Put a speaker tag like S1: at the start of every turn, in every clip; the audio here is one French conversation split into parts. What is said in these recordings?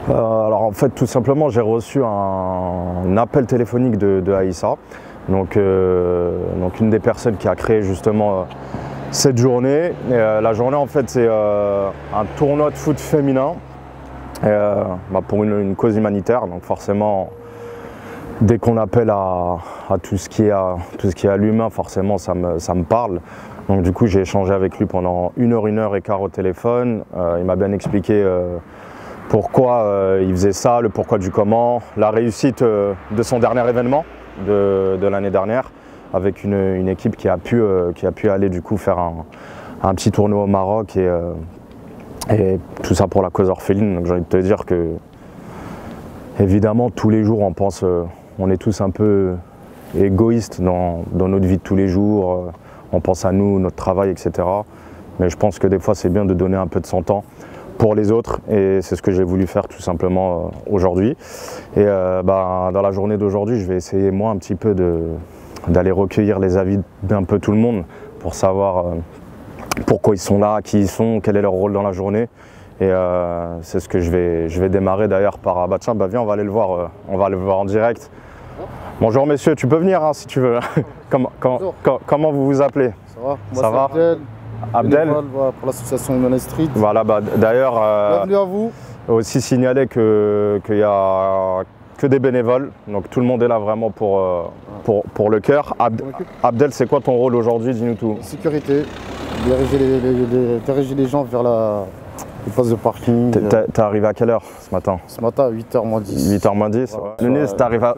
S1: Alors en fait tout simplement j'ai reçu un appel téléphonique de Aïssa, donc une des personnes qui a créé justement cette journée. Et, la journée en fait c'est un tournoi de foot féminin pour une cause humanitaire, donc forcément dès qu'on appelle à tout ce qui est à l'humain, forcément ça me parle. Donc du coup j'ai échangé avec lui pendant 1 heure et quart au téléphone. Il m'a bien expliqué pourquoi il faisait ça, le pourquoi du comment, la réussite de son dernier événement de l'année dernière, avec une équipe qui a pu aller du coup faire un petit tournoi au Maroc et tout ça pour la cause orpheline. Donc j'ai envie de te dire que évidemment tous les jours on est tous un peu égoïstes dans notre vie de tous les jours, on pense à nous, notre travail, etc. Mais je pense que des fois c'est bien de donner un peu de son temps pour les autres, et c'est ce que j'ai voulu faire tout simplement aujourd'hui. Et dans la journée d'aujourd'hui, je vais essayer moi un petit peu d'aller recueillir les avis d'un peu tout le monde pour savoir pourquoi ils sont là, qui ils sont, quel est leur rôle dans la journée. Et c'est ce que je vais démarrer d'ailleurs par tiens, viens, on va aller le voir en direct. Bonjour messieurs, tu peux venir hein, si tu veux. Comment vous vous appelez?
S2: Ça va?
S1: Ça va?
S2: Abdel pour l'association Human Street.
S1: Voilà, d'ailleurs,
S2: bienvenue à vous.
S1: Aussi signaler qu'il n'y a que des bénévoles, donc tout le monde est là vraiment pour le cœur. Abdel, c'est quoi ton rôle aujourd'hui? Dis-nous tout.
S2: Sécurité, diriger les gens vers les places de parking.
S1: T'es arrivé à quelle heure ce matin?
S2: Ce matin à 8h moins 10.
S1: 8h moins 10.
S2: Voilà.
S1: Nunes,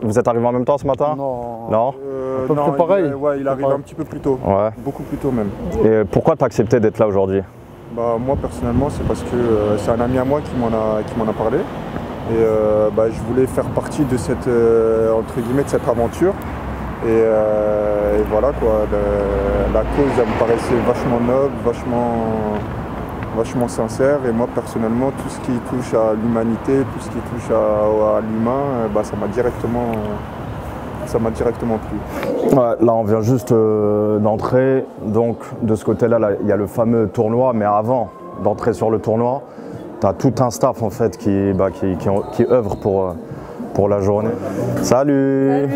S1: vous êtes arrivé en même temps ce matin?
S2: Non.
S1: Non
S2: Non, pareil.
S3: Il arrive un petit peu plus tôt, beaucoup plus tôt même.
S1: Et pourquoi tu as accepté d'être là aujourd'hui?
S3: Moi personnellement c'est parce que c'est un ami à moi qui m'en a parlé. Et je voulais faire partie de cette, entre guillemets, de cette aventure. Et voilà quoi, la cause elle me paraissait vachement noble, vachement sincère, et moi personnellement tout ce qui touche à l'humanité, tout ce qui touche à l'humain, ça m'a directement plu.
S1: Ouais, là on vient juste d'entrer, donc de ce côté-là, il y a le fameux tournoi, mais avant d'entrer sur le tournoi, tu as tout un staff en fait qui œuvre pour la journée. Salut.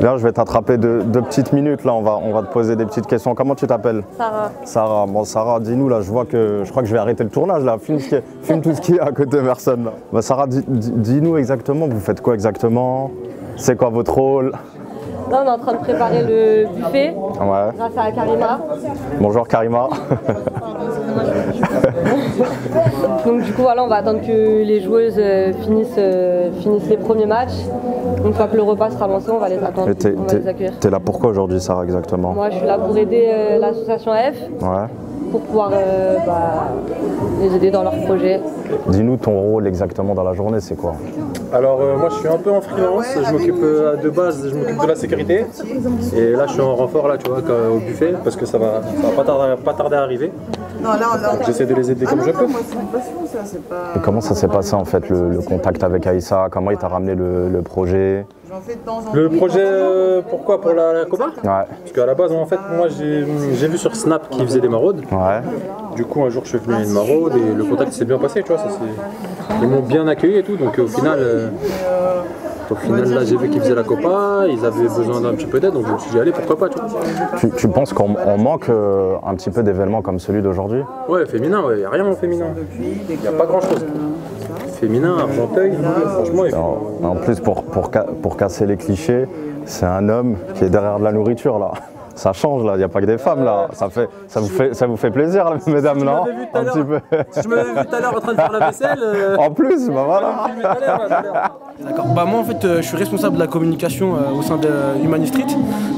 S1: Viens, je vais t'attraper deux petites minutes, là on va te poser des petites questions. Comment tu t'appelles?
S4: Sarah.
S1: Sarah, bon Sarah, dis-nous là, je crois que je vais arrêter le tournage là, filme tout ce qui est à côté personne là. Sarah, dis-nous exactement, vous faites quoi exactement? C'est quoi votre rôle?
S4: Là on est en train de préparer le buffet grâce à Karima.
S1: Bonjour Karima.
S4: Donc du coup voilà, on va attendre que les joueuses finissent les premiers matchs. Une fois que le repas sera lancé, on va les attendre, on va les accueillir.
S1: T'es là pourquoi aujourd'hui Sarah exactement?
S4: Moi je suis là pour aider l'association F, pour pouvoir les aider dans leurs projets.
S1: Dis-nous ton rôle exactement dans la journée, c'est quoi?
S5: Alors moi je suis un peu en freelance, je m'occupe de base, je m'occupe de la sécurité. Et là je suis en renfort là, tu vois, au buffet, parce que ça va pas tarder à arriver. J'essaie de les aider comme je peux.
S1: Et comment ça s'est passé en fait le contact avec Aïssa? Comment il t'a ramené le projet?
S5: Le projet, pourquoi? Pour la Copa? Parce qu'à la base, en fait, moi j'ai vu sur Snap qu'ils faisaient des maraudes. Du coup, un jour, je suis venu à une maraude et le contact s'est bien passé, tu vois. Ils m'ont bien accueilli et tout, donc au final, là, j'ai vu qu'ils faisaient la Copa, ils avaient besoin d'un petit peu d'aide, donc je me suis dit, allez, pourquoi pas, tu vois.
S1: Tu penses qu'on manque un petit peu d'événements comme celui d'aujourd'hui?
S5: Ouais, féminin, il n'y a rien en féminin. Il n'y a pas grand-chose. Féminin, Argenteuil, franchement, il faut...
S1: En plus, pour casser les clichés, c'est un homme qui est derrière de la nourriture, là. Ça change là, il n'y a pas que des femmes là. Ça vous fait plaisir, là, mesdames, non? Un petit peu.
S5: Si je m'avais vu tout à l'heure en train de faire la vaisselle.
S1: En plus, voilà.
S6: D'accord. Moi en fait je suis responsable de la communication au sein de Human Street.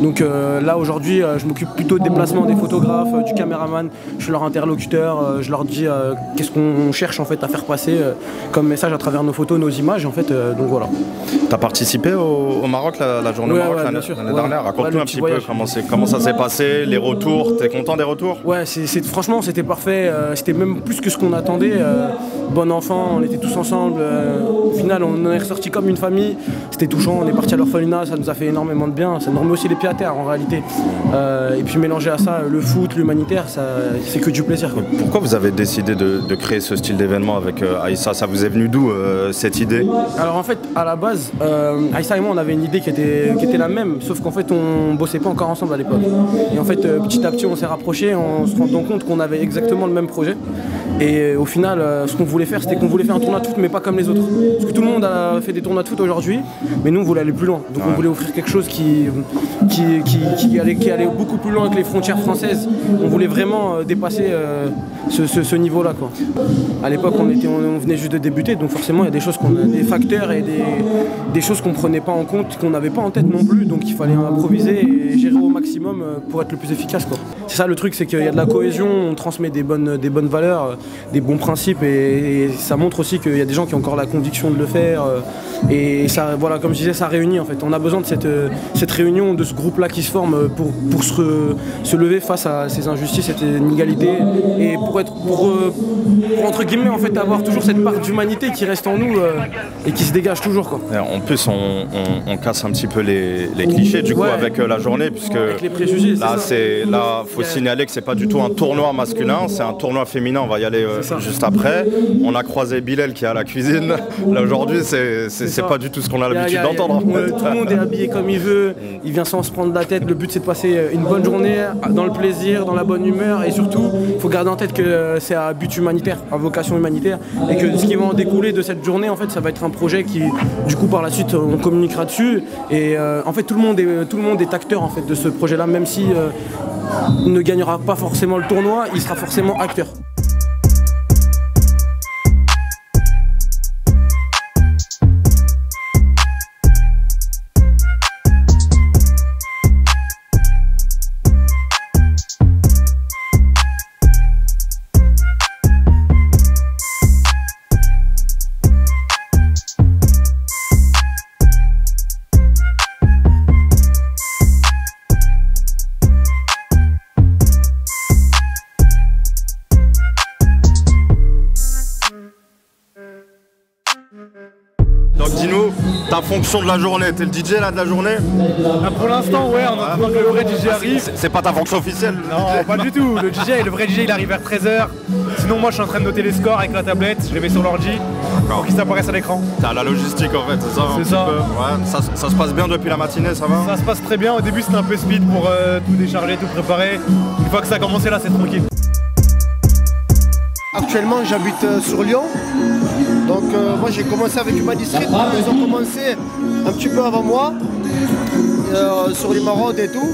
S6: Donc là aujourd'hui je m'occupe plutôt des déplacements des photographes, du caméraman. Je suis leur interlocuteur, je leur dis qu'est-ce qu'on cherche en fait à faire passer comme message à travers nos photos, nos images en fait. Donc voilà.
S1: Tu as participé au Maroc, la journée au Maroc l'année dernière. Raconte-nous un petit peu comment ça s'est passé, les retours. T'es content des retours?
S6: Ouais, franchement c'était parfait. C'était même plus que ce qu'on attendait. Bon enfant, on était tous ensemble. Au final on en est ressorti parti comme une famille, c'était touchant, on est parti à l'orphelinat, ça nous a fait énormément de bien, ça nous remet aussi les pieds à terre en réalité. Et puis mélanger à ça le foot, l'humanitaire, c'est que du plaisir, quoi.
S1: Pourquoi vous avez décidé de créer ce style d'événement avec Aïssa? Ça vous est venu d'où cette idée?
S6: Alors en fait, à la base, Aïssa et moi on avait une idée qui était la même, sauf qu'en fait on bossait pas encore ensemble à l'époque. Et en fait petit à petit on s'est rapprochés en se rendant compte qu'on avait exactement le même projet. Et au final, ce qu'on voulait faire, c'était qu'on voulait faire un tournoi de foot, mais pas comme les autres. Parce que tout le monde a fait des tournois de foot aujourd'hui, mais nous on voulait aller plus loin. Donc on voulait offrir quelque chose qui allait beaucoup plus loin que les frontières françaises. On voulait vraiment dépasser ce niveau-là, quoi. À l'époque, on venait juste de débuter, donc forcément il y a des choses des facteurs et des choses qu'on prenait pas en compte, qu'on n'avait pas en tête non plus. Donc il fallait improviser et gérer au maximum pour être le plus efficace, quoi. C'est ça le truc, c'est qu'il y a de la cohésion, on transmet des bonnes valeurs, des bons principes, et ça montre aussi qu'il y a des gens qui ont encore la conviction de le faire. Et ça, voilà, comme je disais, ça réunit en fait. On a besoin de cette réunion, de ce groupe-là qui se forme pour se lever face à ces injustices, cette inégalité, et pour entre guillemets en fait avoir toujours cette part d'humanité qui reste en nous et qui se dégage toujours, quoi.
S1: En plus, on casse un petit peu les clichés du coup avec la journée, puisque
S6: avec les préjugés.
S1: Là, faut signaler que c'est pas du tout un tournoi masculin, c'est un tournoi féminin. On va y aller juste après. On a croisé Bilal qui est à la cuisine. Là aujourd'hui, c'est pas du tout ce qu'on a l'habitude d'entendre.
S6: Tout le monde est habillé comme il veut, il vient sans se prendre la tête. Le but c'est de passer une bonne journée dans le plaisir, dans la bonne humeur, et surtout, il faut garder en tête que c'est à but humanitaire, à vocation humanitaire, et que ce qui va en découler de cette journée, en fait, ça va être un projet qui, du coup, par la suite, on communiquera dessus. Et en fait, tout le monde est acteur en fait de ce projet-là, même si il ne gagnera pas forcément le tournoi, il sera forcément acteur.
S1: Donc dis-nous, ta fonction de la journée, t'es le DJ là de la journée?
S7: Pour l'instant ouais, on attend que le vrai DJ arrive.
S1: C'est pas ta fonction officielle?
S7: Non, pas du tout, le vrai DJ il arrive vers 13h. Sinon moi je suis en train de noter les scores avec la tablette, je les mets sur l'ordi pour qu'ils apparaissent à l'écran.
S1: T'as la logistique en fait, c'est ça?
S7: C'est ça.
S1: Ouais, ça se passe bien depuis la matinée, ça va?
S7: Ça se passe très bien, au début c'était un peu speed pour tout décharger, tout préparer. Une fois que ça a commencé là c'est tranquille.
S2: Actuellement j'habite sur Lyon, donc moi j'ai commencé avec Humanistrate, ils ont commencé un petit peu avant moi, sur les maraudes et tout.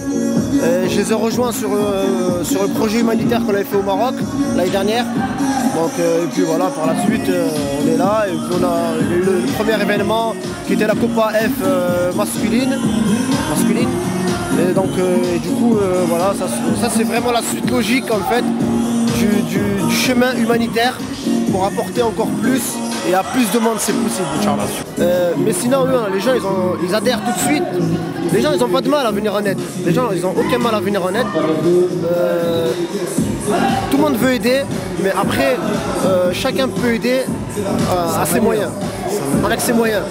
S2: Et je les ai rejoints sur le projet humanitaire qu'on avait fait au Maroc l'année dernière. Donc, et puis voilà, par la suite on est là, et puis on a eu le premier événement qui était la Copa F masculine. Et donc du coup voilà, ça c'est vraiment la suite logique en fait du chemin humanitaire pour apporter encore plus et à plus de monde c'est possible, Inch'Allah. Mais sinon les gens ils adhèrent tout de suite. Les gens ils ont pas de mal à venir en aide. Les gens ils ont aucun mal à venir en aide. Tout le monde veut aider, mais après chacun peut aider à ses moyens. Avec ses moyens.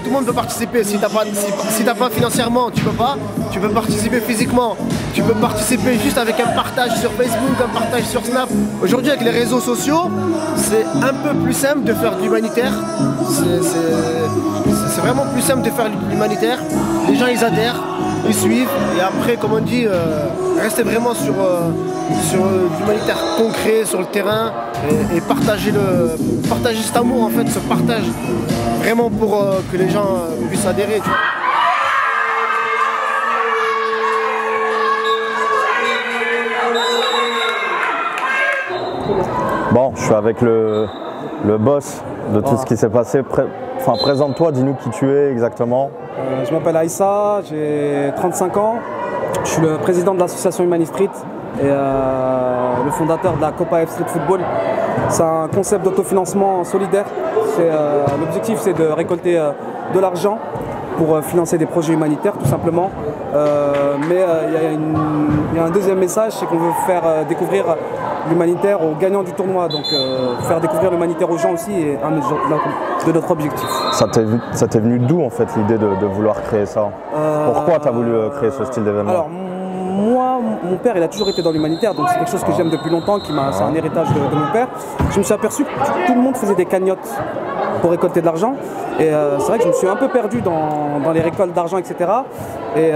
S2: Tout le monde peut participer. Si t'as pas financièrement, tu peux pas. Tu peux participer physiquement. Tu peux participer juste avec un partage sur Facebook, un partage sur Snap. Aujourd'hui avec les réseaux sociaux, c'est un peu plus simple de faire de l'humanitaire. C'est vraiment plus simple de faire de l'humanitaire. Les gens ils adhèrent, ils suivent. Et après, comme on dit, restez vraiment sur l'humanitaire concret, sur le terrain, et partager cet amour en fait, ce partage vraiment pour que les gens puissent adhérer. Tu vois.
S1: Bon, je suis avec le boss de tout ce qui s'est passé. Présente-toi, dis-nous qui tu es exactement.
S8: Je m'appelle Aïssa, j'ai 35 ans. Je suis le président de l'association Humanistrate et le fondateur de la Copa F Street Football. C'est un concept d'autofinancement solidaire. L'objectif c'est de récolter de l'argent pour financer des projets humanitaires tout simplement. Mais il y a un deuxième message, c'est qu'on veut faire découvrir l'humanitaire aux gagnants du tournoi. Donc faire découvrir l'humanitaire aux gens aussi est un de notre objectif.
S1: Ça t'est venu d'où en fait l'idée de vouloir créer ça? Pourquoi tu as voulu créer ce style d'événement?
S8: Alors moi, mon père, il a toujours été dans l'humanitaire, donc c'est quelque chose que j'aime depuis longtemps, c'est un héritage de mon père. Je me suis aperçu que tout le monde faisait des cagnottes pour récolter de l'argent. Et c'est vrai que je me suis un peu perdu dans les récoltes d'argent, etc. Et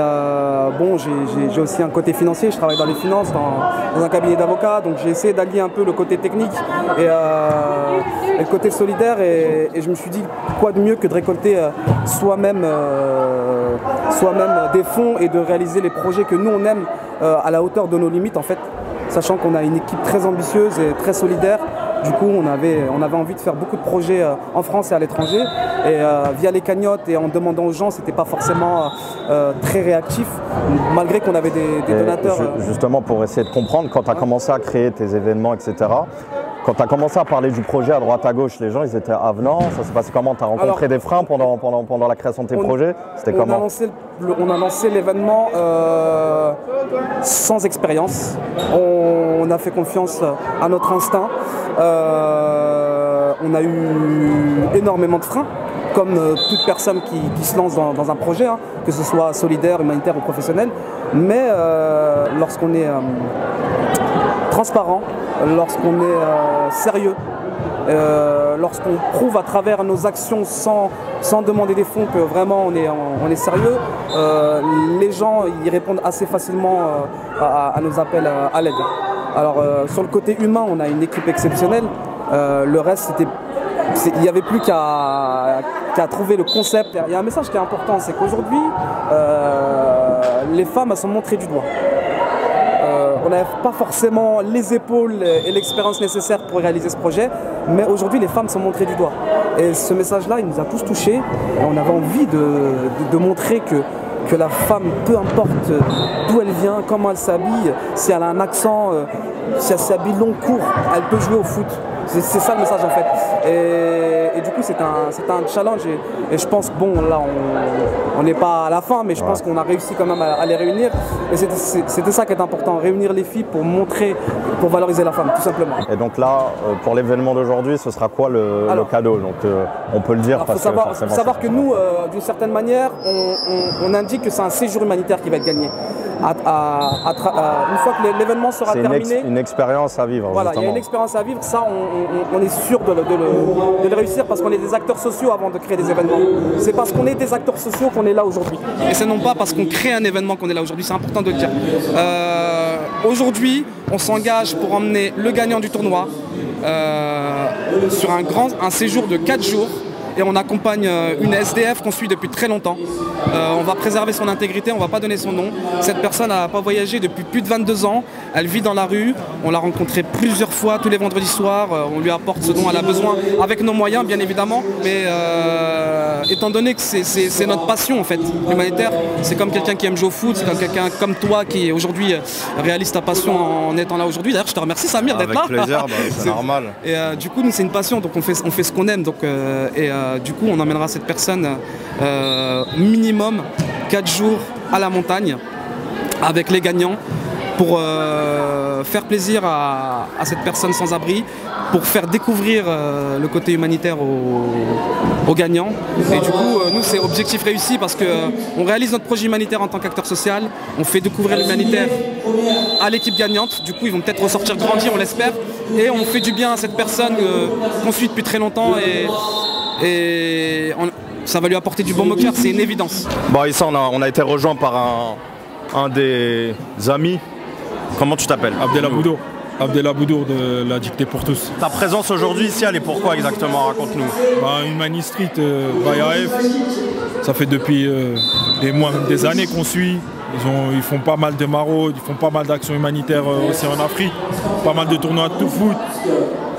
S8: bon, j'ai aussi un côté financier, je travaille dans les finances, dans un cabinet d'avocats, donc j'ai essayé d'allier un peu le côté technique et le côté solidaire. Et je me suis dit, quoi de mieux que de récolter soi-même des fonds et de réaliser les projets que nous on aime à la hauteur de nos limites en fait, sachant qu'on a une équipe très ambitieuse et très solidaire. Du coup, on avait envie de faire beaucoup de projets en France et à l'étranger. Et via les cagnottes et en demandant aux gens, c'était pas forcément très réactif, malgré qu'on avait des donateurs.
S1: Justement, pour essayer de comprendre, quand tu as commencé à créer tes événements, etc., quand tu as commencé à parler du projet à droite à gauche, les gens ils étaient avenants. Ça s'est passé comment? Tu as rencontré des freins pendant la création de tes projets? C'était comment?
S8: On a lancé l'événement sans expérience. On a fait confiance à notre instinct. On a eu énormément de freins, comme toute personne qui se lance dans un projet, hein, que ce soit solidaire, humanitaire ou professionnel. Mais lorsqu'on est transparent, lorsqu'on est sérieux, lorsqu'on prouve à travers nos actions sans demander des fonds que vraiment on est sérieux, les gens y répondent assez facilement à nos appels à l'aide. Alors sur le côté humain, on a une équipe exceptionnelle. Le reste, il n'y avait plus qu'à trouver le concept. Il y a un message qui est important, c'est qu'aujourd'hui, les femmes elles sont montrées du doigt. On n'avait pas forcément les épaules et l'expérience nécessaire pour réaliser ce projet, mais aujourd'hui les femmes sont montrées du doigt. Et ce message-là, il nous a tous touchés. Et on avait envie de montrer que la femme, peu importe d'où elle vient, comment elle s'habille, si elle a un accent, si elle s'habille long, court, elle peut jouer au foot. C'est ça le message en fait. Et du coup c'est un challenge et je pense, bon là on n'est pas à la fin, mais je pense qu'on a réussi quand même à les réunir. Et c'était ça qui est important, réunir les filles pour montrer, pour valoriser la femme tout simplement.
S1: Et donc là, pour l'événement d'aujourd'hui, ce sera quoi le cadeau? Donc on peut le dire.
S8: Il faut savoir que nous, d'une certaine manière, on indique que c'est un séjour humanitaire qui va être gagné. Une fois que l'événement sera terminé.
S1: C'est une expérience à vivre.
S8: Voilà, il y a une expérience à vivre, ça on est sûr de le réussir parce qu'on est des acteurs sociaux avant de créer des événements. C'est parce qu'on est des acteurs sociaux qu'on est là aujourd'hui. Et c'est non pas parce qu'on crée un événement qu'on est là aujourd'hui, c'est important de le dire. Aujourd'hui, on s'engage pour emmener le gagnant du tournoi sur un séjour de 4 jours. Et on accompagne une SDF qu'on suit depuis très longtemps. On va préserver son intégrité, on ne va pas donner son nom. Cette personne n'a pas voyagé depuis plus de 22 ans. Elle vit dans la rue. On l'a rencontrée plusieurs fois, tous les vendredis soirs. On lui apporte ce dont elle a besoin, avec nos moyens bien évidemment. Mais étant donné que c'est notre passion en fait, l'humanitaire, c'est comme quelqu'un qui aime jouer au foot, c'est comme quelqu'un comme toi qui aujourd'hui réalise ta passion en étant là aujourd'hui. D'ailleurs je te remercie Samir d'être là.
S1: Avec plaisir, c'est normal.
S8: Et du coup nous c'est une passion, donc on fait ce qu'on aime. Donc, du coup on emmènera cette personne minimum 4 jours à la montagne avec les gagnants pour faire plaisir à cette personne sans abri, pour faire découvrir le côté humanitaire aux gagnants. Et du coup nous c'est objectif réussi parce qu'on réalise notre projet humanitaire en tant qu'acteur social, on fait découvrir l'humanitaire à l'équipe gagnante, du coup ils vont peut-être ressortir grandis, on l'espère, et on fait du bien à cette personne qu'on suit depuis très longtemps et ça va lui apporter du baume au cœur, c'est une évidence.
S1: Bon Issa, on a été rejoint par un des amis. Comment tu t'appelles?
S9: Abdelaboudour. Abdelaboudour de la Dictée pour tous.
S1: Ta présence aujourd'hui ici, elle est pourquoi exactement? Raconte-nous.
S9: Humanity Street by AF, ça fait depuis des mois, même des années qu'on suit. Ils font pas mal de maraudes, ils font pas mal d'actions humanitaires aussi en Afrique, pas mal de tournois de tout foot.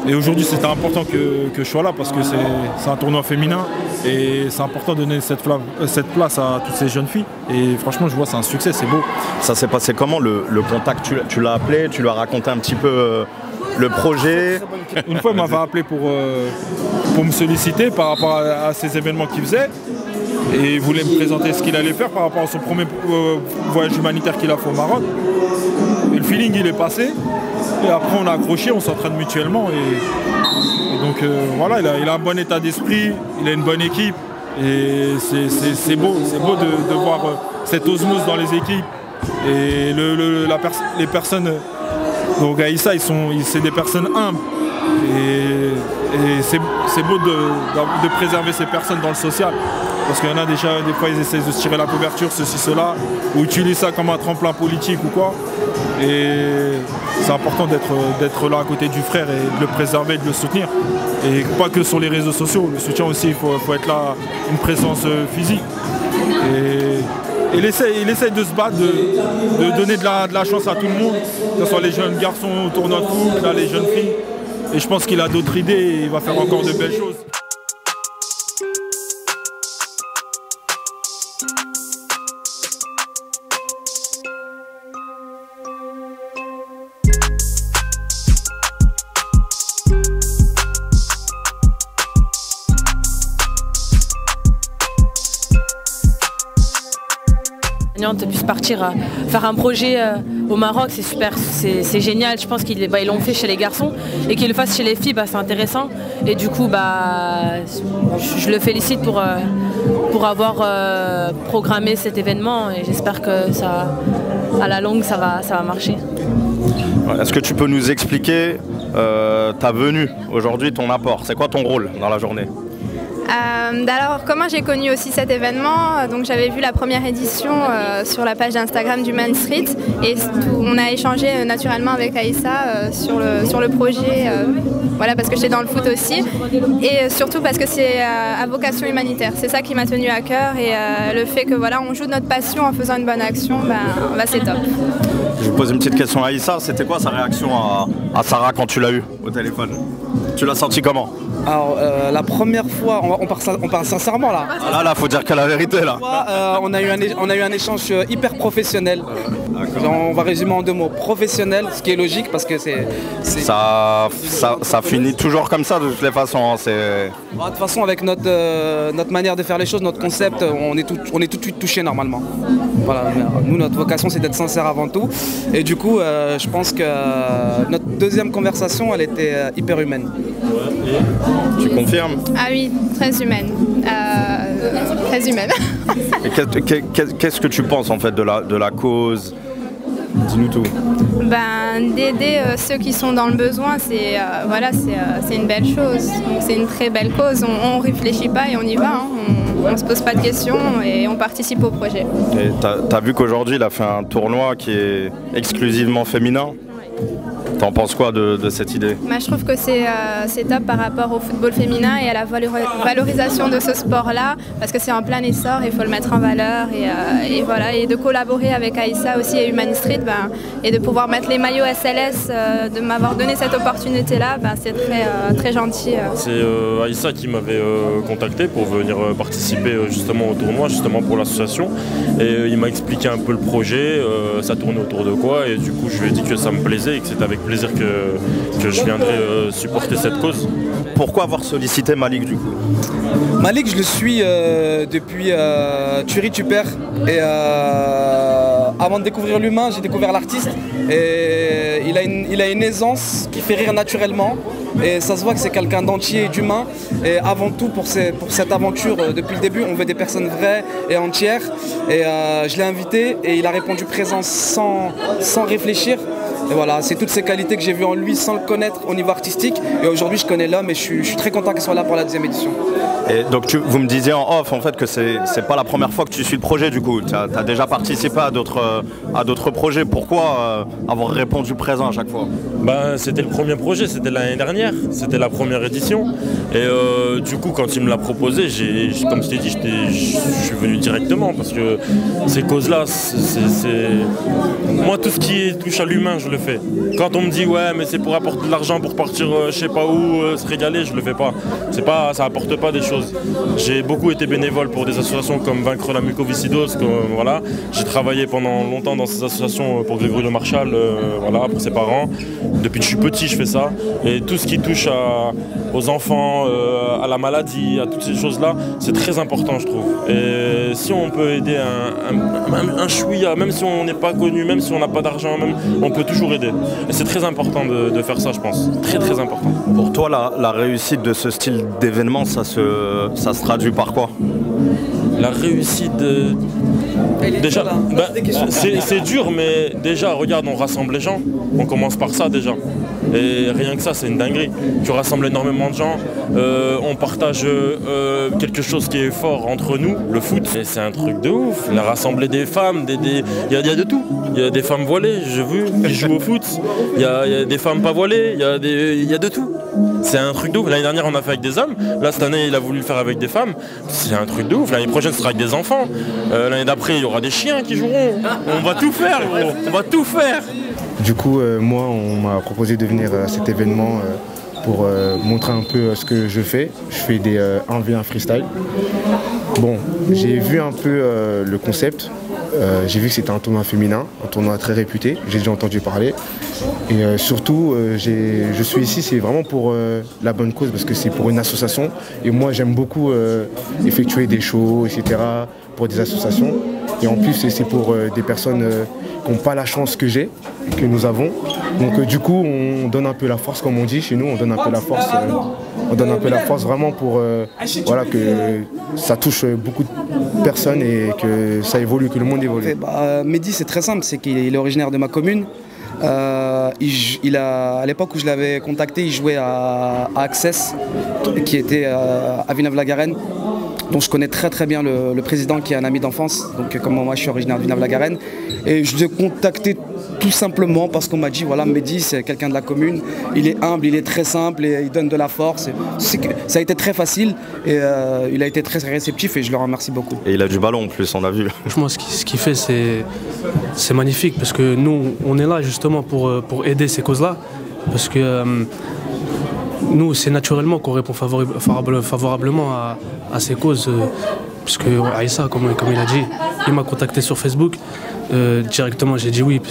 S9: Et aujourd'hui c'était important que je sois là parce que c'est un tournoi féminin et c'est important de donner cette place à toutes ces jeunes filles. Et franchement je vois c'est un succès, c'est beau.
S1: Ça s'est passé comment le contact? Tu l'as appelé, tu lui as raconté un petit peu le projet?
S9: Une fois il m'avait appelé pour me solliciter par rapport à ces événements qu'il faisait. et il voulait me présenter ce qu'il allait faire par rapport à son premier voyage humanitaire qu'il a fait au Maroc. Et le feeling il est passé, et après on a accroché, on s'entraîne mutuellement, et donc voilà, il a un bon état d'esprit, il a une bonne équipe, et c'est beau de voir cette osmose dans les équipes, et les personnes, donc Aïssa, c'est des personnes humbles, et c'est beau de préserver ces personnes dans le social. Parce qu'il y en a déjà, des fois, ils essaient de se tirer la couverture, ceci, cela, ou utilisent ça comme un tremplin politique ou quoi. Et c'est important d'être là à côté du frère et de le préserver, de le soutenir. Et pas que sur les réseaux sociaux. Le soutien aussi, il faut être là, une présence physique. Et il essaie de se battre, de donner de la chance à tout le monde, que ce soit les jeunes garçons au tournoi de foot, là, les jeunes filles. Et je pense qu'il a d'autres idées et il va faire encore de belles choses.
S10: puisse partir faire un projet au Maroc, c'est super, c'est génial. Je pense qu'ils l'ont fait chez les garçons et qu'ils le fassent chez les filles, c'est intéressant. Et du coup, je le félicite pour avoir programmé cet événement et j'espère que ça, à la longue, ça va marcher.
S1: Est-ce que tu peux nous expliquer ta venue aujourd'hui, ton apport? C'est quoi ton rôle dans la journée?
S11: Alors comment j'ai connu aussi cet événement, donc j'avais vu la première édition sur la page d'Instagram du Man Street et on a échangé naturellement avec Aïssa sur le projet, voilà, parce que j'étais dans le foot aussi et surtout parce que c'est à vocation humanitaire, c'est ça qui m'a tenu à cœur et le fait que voilà, on joue de notre passion en faisant une bonne action, c'est top.
S1: Je vous pose une petite question à Aïssa, c'était quoi sa réaction à Sarah quand tu l'as eu au téléphone? Tu l'as senti comment?
S8: Alors la première fois, on parle sincèrement là.
S1: Là, faut dire que la vérité là.
S8: On a eu un échange hyper professionnel. On va résumer en 2 mots, professionnel, ce qui est logique parce que
S1: ça finit toujours comme ça de toutes les façons.
S8: De toute façon, avec notre manière de faire les choses, notre concept, on est tout de suite touché normalement. Voilà, nous notre vocation c'est d'être sincère avant tout. Et du coup, je pense que notre deuxième conversation, elle était hyper humaine.
S1: Tu confirmes?
S11: Ah oui, très humaine. Très humaine.
S1: Qu'est-ce que tu penses en fait de la cause? Dis-nous tout.
S11: D'aider ceux qui sont dans le besoin, c'est une belle chose. C'est une très belle cause. On ne réfléchit pas et on y va. Hein. On ne se pose pas de questions et on participe au projet.
S1: Et t'as vu qu'aujourd'hui il a fait un tournoi qui est exclusivement féminin? T'en penses quoi de cette idée?
S11: Je trouve que c'est top par rapport au football féminin et à la valorisation de ce sport-là, parce que c'est en plein essor, il faut le mettre en valeur et voilà, et de collaborer avec Aïssa aussi et Human Street et de pouvoir mettre les maillots SLS, de m'avoir donné cette opportunité-là, c'est très gentil.
S12: C'est Aïssa qui m'avait contacté pour venir participer justement au tournoi, justement pour l'association, et il m'a expliqué un peu le projet, ça tournait autour de quoi, et du coup je lui ai dit que ça me plaisait et que c'était avec plaisir que je viendrai supporter cette cause.
S1: Pourquoi avoir sollicité Malik du coup?
S8: Malik, je le suis depuis Tuerie Tu Perds et avant de découvrir l'humain, j'ai découvert l'artiste et il a une aisance qui fait rire naturellement et ça se voit que c'est quelqu'un d'entier et d'humain et avant tout pour cette aventure, depuis le début on veut des personnes vraies et entières et je l'ai invité et il a répondu présent sans réfléchir. Et voilà, c'est toutes ces qualités que j'ai vues en lui sans le connaître au niveau artistique. Et aujourd'hui, je connais l'homme et je suis très content qu'il soit là pour la 2e édition.
S1: Et donc, vous me disiez en off en fait que c'est pas la première fois que tu suis le projet du coup. Tu as déjà participé à d'autres projets. Pourquoi avoir répondu présent à chaque fois?
S12: C'était le premier projet, c'était l'année dernière. C'était la première édition. Et du coup, quand il me l'a proposé, comme je t'ai dit, je suis venu directement parce que ces causes-là, moi, tout ce qui touche à l'humain, je le fais. Quand on me dit ouais mais c'est pour apporter de l'argent pour partir je sais pas où se régaler, je le fais pas. Ça apporte pas des choses chose. J'ai beaucoup été bénévole pour des associations comme Vaincre la mucoviscidose. Voilà. J'ai travaillé pendant longtemps dans ces associations pour Grégory Le Marchal, voilà, pour ses parents. Depuis que je suis petit, je fais ça. Et tout ce qui touche aux enfants, à la maladie, à toutes ces choses-là, c'est très important, je trouve. Et si on peut aider un chouïa, même si on n'est pas connu, même si on n'a pas d'argent, on peut toujours aider. Et c'est très important de faire ça, je pense. Très très important.
S1: Pour toi, la réussite de ce style d'événement, ça se traduit par quoi?
S12: La réussite déjà, c'est dur, mais déjà, regarde, on rassemble les gens. On commence par ça déjà. Et rien que ça, c'est une dinguerie. Tu rassembles énormément de gens, on partage quelque chose qui est fort entre nous, le foot. Et c'est un truc de ouf. La rassembler des femmes, il y a de tout. Il y a des femmes voilées, j'ai vu, qui jouent au foot. Il y a des femmes pas voilées, il y a de tout. C'est un truc de ouf. L'année dernière, on a fait avec des hommes. Là, cette année, il a voulu le faire avec des femmes. C'est un truc de ouf. L'année prochaine, ce sera avec des enfants. L'année d'après, il y aura des chiens qui joueront. On va tout faire, gros. On va tout faire.
S13: Du coup, moi, on m'a proposé de venir à cet événement pour montrer un peu ce que je fais. Je fais des 1v1 freestyle. Bon, j'ai vu un peu le concept. J'ai vu que c'était un tournoi féminin, un tournoi très réputé. J'ai déjà entendu parler. Et surtout, je suis ici, c'est vraiment pour la bonne cause, parce que c'est pour une association. Et moi, j'aime beaucoup effectuer des shows, etc., pour des associations. Et en plus, c'est pour des personnes qui n'ont pas la chance que nous avons. Donc du coup, on donne un peu la force, comme on dit chez nous, on donne un peu la force. On donne un peu la force vraiment pour voilà, que ça touche beaucoup de personnes et que ça évolue, que le monde évolue.
S8: Mehdi, c'est très simple, c'est qu'il est originaire de ma commune. À l'époque où je l'avais contacté, il jouait à Access, qui était à Villeneuve-la-Garenne. Donc je connais très bien le président, qui est un ami d'enfance. Donc comme moi je suis originaire de Villeneuve-la-Garenne. Et je l'ai contacté tout simplement parce qu'on m'a dit, voilà, Mehdi c'est quelqu'un de la commune, il est humble, il est très simple et il donne de la force. Ça a été très facile et il a été très réceptif et je le remercie beaucoup.
S1: Et il a du ballon en plus, on l'a vu.
S14: Franchement, ce qu'il fait, c'est magnifique parce que nous, on est là justement pour aider ces causes-là. Parce que nous, c'est naturellement qu'on répond favorablement à ces causes. Puisque Aïssa, comme il a dit, il m'a contacté sur Facebook. Directement, j'ai dit oui.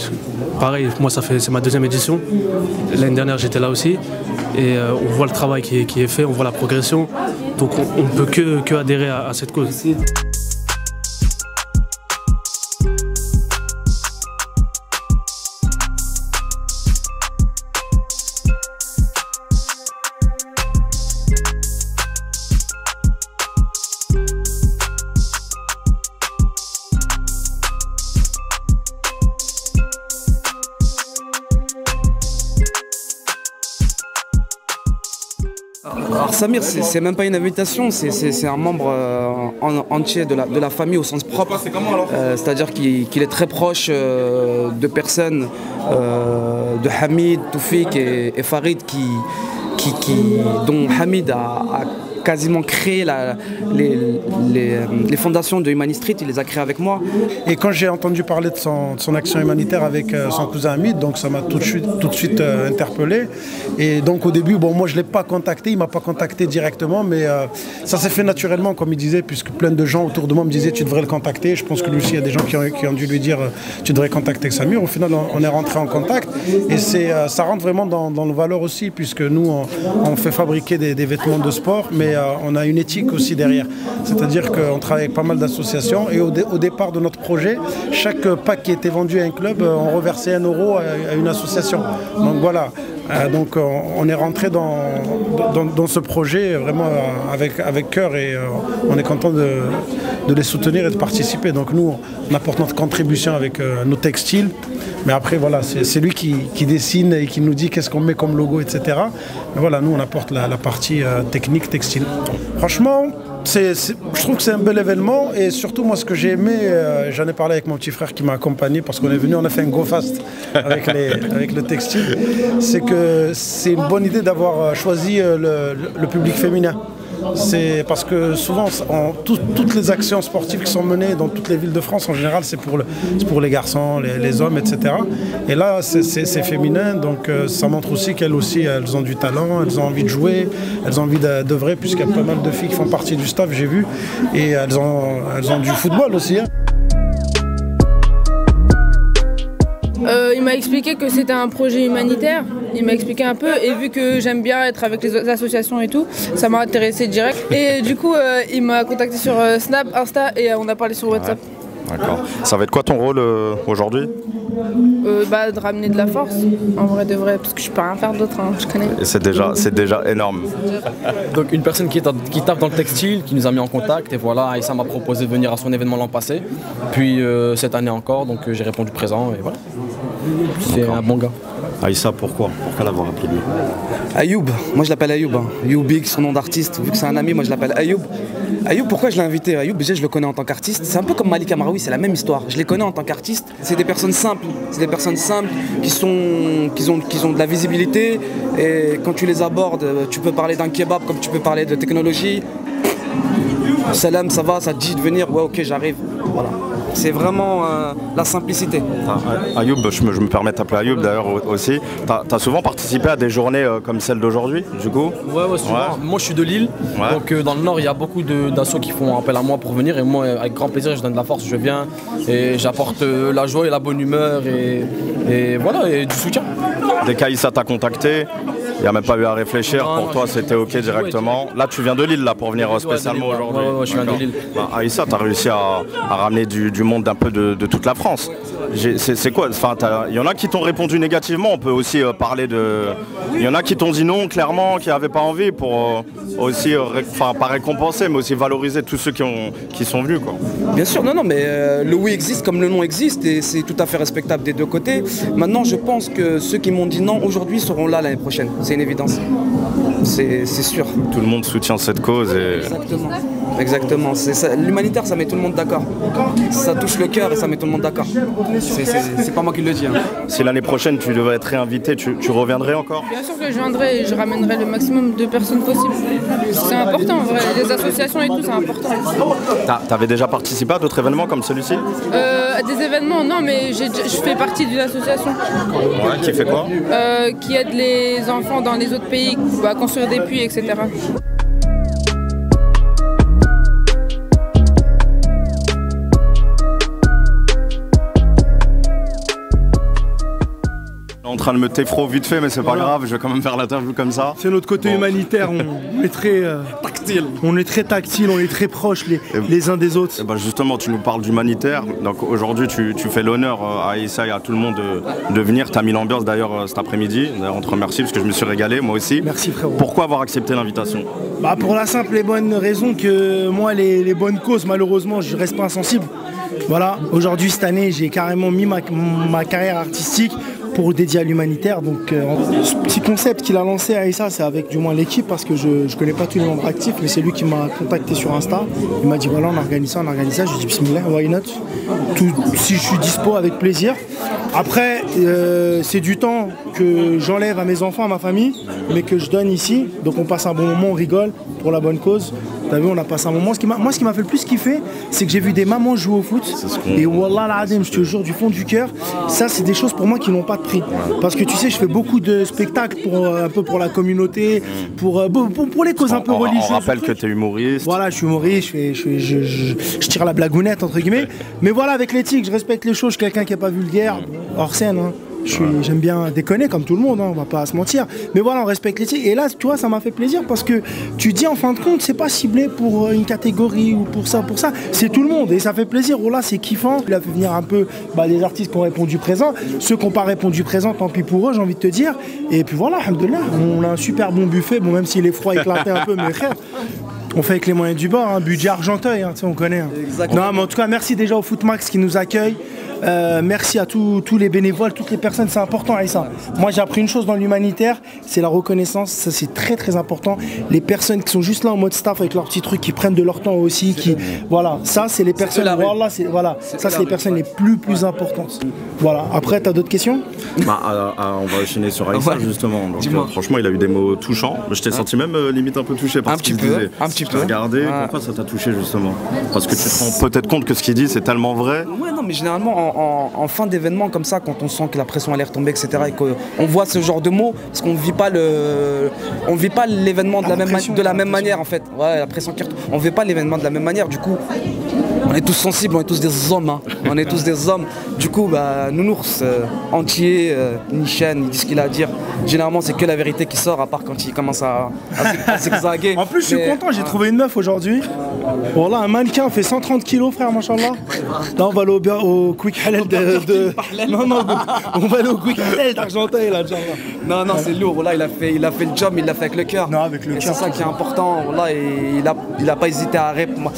S14: Pareil, moi, c'est ma deuxième édition. L'année dernière, j'étais là aussi. Et on voit le travail qui est fait, on voit la progression. Donc on ne peut que adhérer à cette cause.
S8: Alors Samir, c'est même pas une invitation, c'est un membre entier de la famille au sens propre. C'est-à-dire qu'il est très proche de personnes, de Hamid, Toufik et Farid, dont Hamid a quasiment créé les fondations de Humani Street, il les a créées avec moi.
S15: Et quand j'ai entendu parler de son action humanitaire avec son cousin Hamid, donc ça m'a tout de suite interpellé. Et donc au début, bon, moi je ne l'ai pas contacté, il ne m'a pas contacté directement, mais ça s'est fait naturellement, comme il disait, puisque plein de gens autour de moi me disaient tu devrais le contacter. Je pense que lui aussi, il y a des gens qui ont dû lui dire tu devrais contacter Samir. Au final, on est rentré en contact et ça rentre vraiment dans le valeur aussi, puisque nous, on fait fabriquer des vêtements de sport, mais on a une éthique aussi derrière. C'est-à-dire qu'on travaille avec pas mal d'associations et au départ de notre projet, chaque pack qui était vendu à un club, on reversait 1 euro à une association. Donc voilà. Donc on est rentré dans ce projet vraiment avec cœur et on est content de les soutenir et de participer. Donc nous, on apporte notre contribution avec nos textiles. Mais après, voilà, c'est lui qui dessine et qui nous dit qu'est-ce qu'on met comme logo, etc. Mais voilà, nous, on apporte la partie technique textile. Franchement, je trouve que c'est un bel événement et surtout, moi, ce que j'ai aimé, j'en ai parlé avec mon petit frère qui m'a accompagné parce qu'on est venu, on a fait un go fast avec le textile. C'est que c'est une bonne idée d'avoir choisi le public féminin. C'est parce que souvent, toutes les actions sportives qui sont menées dans toutes les villes de France, en général, c'est pour les garçons, les hommes, etc. Et là, c'est féminin, donc ça montre aussi qu'elles aussi, elles ont du talent, elles ont envie de jouer, elles ont envie d'œuvrer, puisqu'il y a pas mal de filles qui font partie du staff, j'ai vu, et elles ont du football aussi. Hein.
S16: Il m'a expliqué que c'était un projet humanitaire, il m'a expliqué un peu et vu que j'aime bien être avec les associations et tout, ça m'a intéressé direct. Et du coup, il m'a contacté sur Snap, Insta et on a parlé sur WhatsApp.
S17: Ouais. D'accord. Ça va être quoi ton rôle aujourd'hui ?
S16: De ramener de la force, en vrai de vrai, parce que je peux rien faire d'autre, hein, je connais.
S17: Et c'est déjà énorme.
S18: Donc une personne qui tape dans le textile, qui nous a mis en contact, et voilà, Aïssa m'a proposé de venir à son événement l'an passé, puis cette année encore, donc j'ai répondu présent, et voilà. C'est un bon gars.
S17: Aïssa, pourquoi l'avoir appelé lui ?
S8: Ayoub, moi je l'appelle Ayoub, Youbik, son nom d'artiste, vu que c'est un ami, moi je l'appelle Ayoub. Ayoub, pourquoi je l'ai invité ? Ayoub, déjà je le connais en tant qu'artiste, c'est un peu comme Malik Amraoui, c'est la même histoire. Je les connais en tant qu'artiste, c'est des personnes simples, qui ont de la visibilité, et quand tu les abordes, tu peux parler d'un kebab comme tu peux parler de technologie. Salam, ça va, ça te dit de venir, ouais ok j'arrive, voilà. C'est vraiment la simplicité.
S17: Ayoub, je me permets de t'appeler Ayoub d'ailleurs aussi. T'as souvent participé à des journées comme celle d'aujourd'hui, du coup ?
S18: Ouais, souvent. Ouais. Moi, je suis de Lille. Ouais. Donc, dans le Nord, il y a beaucoup d'assauts qui font appel à moi pour venir. Et moi, avec grand plaisir, je donne de la force. Je viens et j'apporte la joie et la bonne humeur et voilà, et du soutien.
S17: Dès qu'Aïssa t'a contacté, il n'y a même pas eu à réfléchir, pour toi c'était ok directement. Là tu viens de Lille là, pour venir spécialement aujourd'hui.
S18: Ouais, je viens de Lille.
S17: Aïssa, tu as réussi à ramener du monde un peu de toute la France. C'est quoi ? Il y en a qui t'ont répondu négativement, on peut aussi parler de... Il y en a qui t'ont dit non clairement, qui n'avaient pas envie pour aussi, pas récompenser, mais aussi valoriser tous ceux qui sont venus, quoi.
S8: Bien sûr, non, mais le oui existe comme le non existe et c'est tout à fait respectable des deux côtés. Maintenant, je pense que ceux qui m'ont dit non aujourd'hui seront là l'année prochaine. C'est une évidence. C'est sûr.
S17: Tout le monde soutient cette cause et...
S8: Exactement. L'humanitaire, ça met tout le monde d'accord. Ça touche le cœur et ça met tout le monde d'accord. C'est pas moi qui le dis. Hein.
S17: Si l'année prochaine tu devais être réinvité, tu reviendrais encore ?
S16: Bien sûr que je viendrai et je ramènerai le maximum de personnes possible. C'est important en vrai. Les associations et tout, c'est important.
S17: T'avais déjà participé à d'autres événements comme celui-ci ?
S16: À des événements, non, mais je fais partie d'une association.
S17: Ouais, qui fait quoi ?
S16: Qui aide les enfants dans les autres pays à construire des puits, etc.
S17: En train de me téfro vite fait, mais c'est pas grave, je vais quand même faire l'interview comme ça.
S19: C'est notre côté humanitaire, on est très tactile. On est très tactile, on est très proches les uns des autres.
S17: Et bah justement, tu nous parles d'humanitaire. Donc aujourd'hui, tu fais l'honneur à Aïssa et à tout le monde de venir. Tu as mis l'ambiance d'ailleurs cet après-midi. D'ailleurs, on te remercie parce que je me suis régalé, moi aussi.
S19: Merci frérot.
S17: Pourquoi avoir accepté l'invitation ?
S19: Pour la simple et bonne raison que moi, les bonnes causes, malheureusement, je reste pas insensible. Voilà, aujourd'hui, cette année, j'ai carrément mis ma carrière artistique pour dédier à l'humanitaire. Donc ce petit concept qu'il a lancé à Aïssa, c'est avec du moins l'équipe parce que je ne connais pas tous les membres actifs, mais c'est lui qui m'a contacté sur Insta. Il m'a dit voilà, on organise ça. Je lui ai dit bismillah, why not ? Si je suis dispo, avec plaisir. Après, c'est du temps que j'enlève à mes enfants, à ma famille, mais que je donne ici. Donc on passe un bon moment, on rigole pour la bonne cause. T'as vu, on a passé un moment. Moi, ce qui m'a fait le plus kiffer, c'est que j'ai vu des mamans jouer au foot. Et wallah l'adem, je te jure du fond du cœur, ça c'est des choses pour moi qui n'ont pas de prix. Parce que tu sais, je fais beaucoup de spectacles un peu pour la communauté, pour les causes un peu religieuses.
S17: On rappelle que tu es humoriste.
S19: Voilà, je suis humoriste, je tire la blagounette entre guillemets. Mais voilà, avec l'éthique, je respecte les choses, je suis quelqu'un qui n'est pas vulgaire, hors scène. Hein. J'aime bien déconner comme tout le monde, hein, on va pas se mentir. Mais voilà, on respecte l'éthique. Et là, tu vois, ça m'a fait plaisir parce que tu dis en fin de compte, c'est pas ciblé pour une catégorie ou pour ça. C'est tout le monde et ça fait plaisir. Oh là, c'est kiffant. Il a fait venir un peu des artistes qui ont répondu présent. Ceux qui n'ont pas répondu présent, tant pis pour eux, j'ai envie de te dire. Et puis voilà, alhamdoulilah, on a un super bon buffet. Bon, même s'il est froid, éclaté un peu, mais frère. On fait avec les moyens du bord, hein, budget Argenteuil, hein, on connaît. Hein. Non, mais en tout cas, merci déjà au Footmax qui nous accueille. Merci à tous les bénévoles, toutes les personnes, c'est important Aïssa. Moi j'ai appris une chose dans l'humanitaire, c'est la reconnaissance, ça c'est très très important. Les personnes qui sont juste là en mode staff avec leurs petits trucs, qui prennent de leur temps aussi, voilà, ça c'est les personnes, c'est les personnes les plus importantes. Voilà, après t'as d'autres questions ?
S17: On va enchaîner sur Aïssa justement. Donc, franchement, il a eu des mots touchants. Je t'ai senti même limite un peu touché par ce qu'il disait.
S18: Un petit peu.
S17: Regardez, pourquoi ça t'a touché justement? Parce que tu te rends peut-être compte que ce qu'il dit c'est tellement vrai.
S18: Ouais, non, mais généralement en fin d'événement comme ça, quand on sent que la pression allait retomber, etc., et qu'on voit ce genre de mots, parce qu'on vit pas l'événement de la même manière en fait. Ouais, la pression qui retombe. On vit pas l'événement de la même manière. Du coup, on est tous sensibles, on est tous des hommes. Hein. On est tous des hommes. Du coup, Nounours, entier, Nishan, il dit ce qu'il a à dire. Généralement, c'est que la vérité qui sort, à part quand il commence à s'exaguer.
S19: En plus, je suis content, j'ai trouvé une meuf aujourd'hui. Bon, là, un mannequin fait 130 kilos, frère, machallah. Là, on va aller au Quick Halal Non, on va aller au Quick Halal d'Argenteuil, là,
S18: Non, c'est lourd. Là, il a fait le job, il l'a fait avec le cœur.
S19: Non, avec le cœur.
S18: C'est ça qui est important. Là, il a pas hésité à répondre.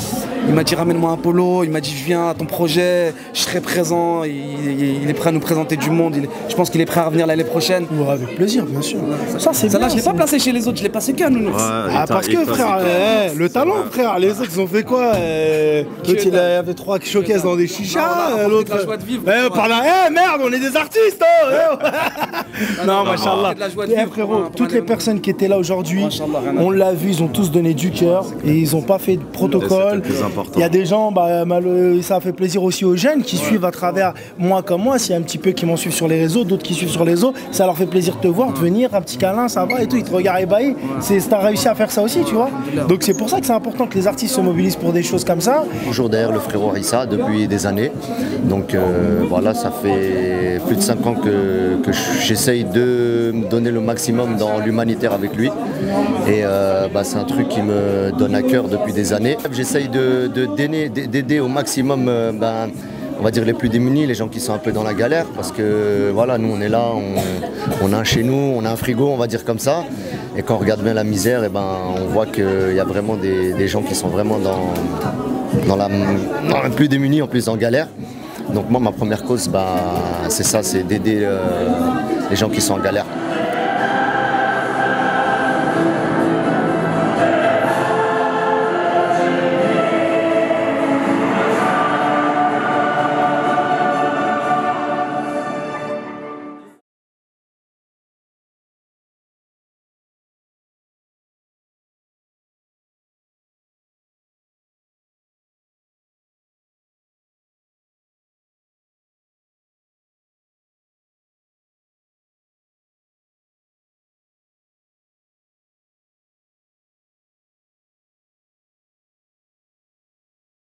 S18: Il m'a dit ramène-moi un polo, il m'a dit je viens à ton projet, je serai présent, il est prêt à nous présenter du monde, je pense qu'il est prêt à revenir l'année prochaine.
S19: Ouais, avec plaisir, bien sûr. Ça, c'est
S18: ça là, je l'ai pas placé chez les autres, je l'ai placé qu'à Nounours.
S19: Parce que frère, le talent, frère, les autres ils ont fait quoi? L'autre il avait 3 showcases dans des chichas, l'autre. Merde, on est des artistes, Non, machallah. Frérot, toutes les personnes qui étaient là aujourd'hui, on l'a vu, ils ont tous donné du cœur et ils ont pas fait de protocole. Il y a des gens, ça fait plaisir aussi aux jeunes qui suivent à travers moi comme moi, s'il y a un petit peu qui m'en suivent sur les réseaux, d'autres qui suivent sur les réseaux, ça leur fait plaisir de te voir, de venir, un petit câlin, ça va et tout, ils te regardent ébahi. T'as réussi à faire ça aussi, tu vois. Donc c'est pour ça que c'est important que les artistes se mobilisent pour des choses comme ça.
S20: Toujours derrière le frérot Aïssa depuis des années. Donc voilà, ça fait plus de 5 ans que j'essaye de me donner le maximum dans l'humanitaire avec lui. Et c'est un truc qui me donne à cœur depuis des années. J'essaye d'aider au maximum on va dire les plus démunis, les gens qui sont un peu dans la galère, parce que voilà, nous on est là, on a un chez nous, on a un frigo, on va dire comme ça, et quand on regarde bien la misère, on voit qu'il y a vraiment des gens qui sont vraiment dans les plus démunis, en plus en galère. Donc moi ma première cause, c'est ça, c'est d'aider les gens qui sont en galère.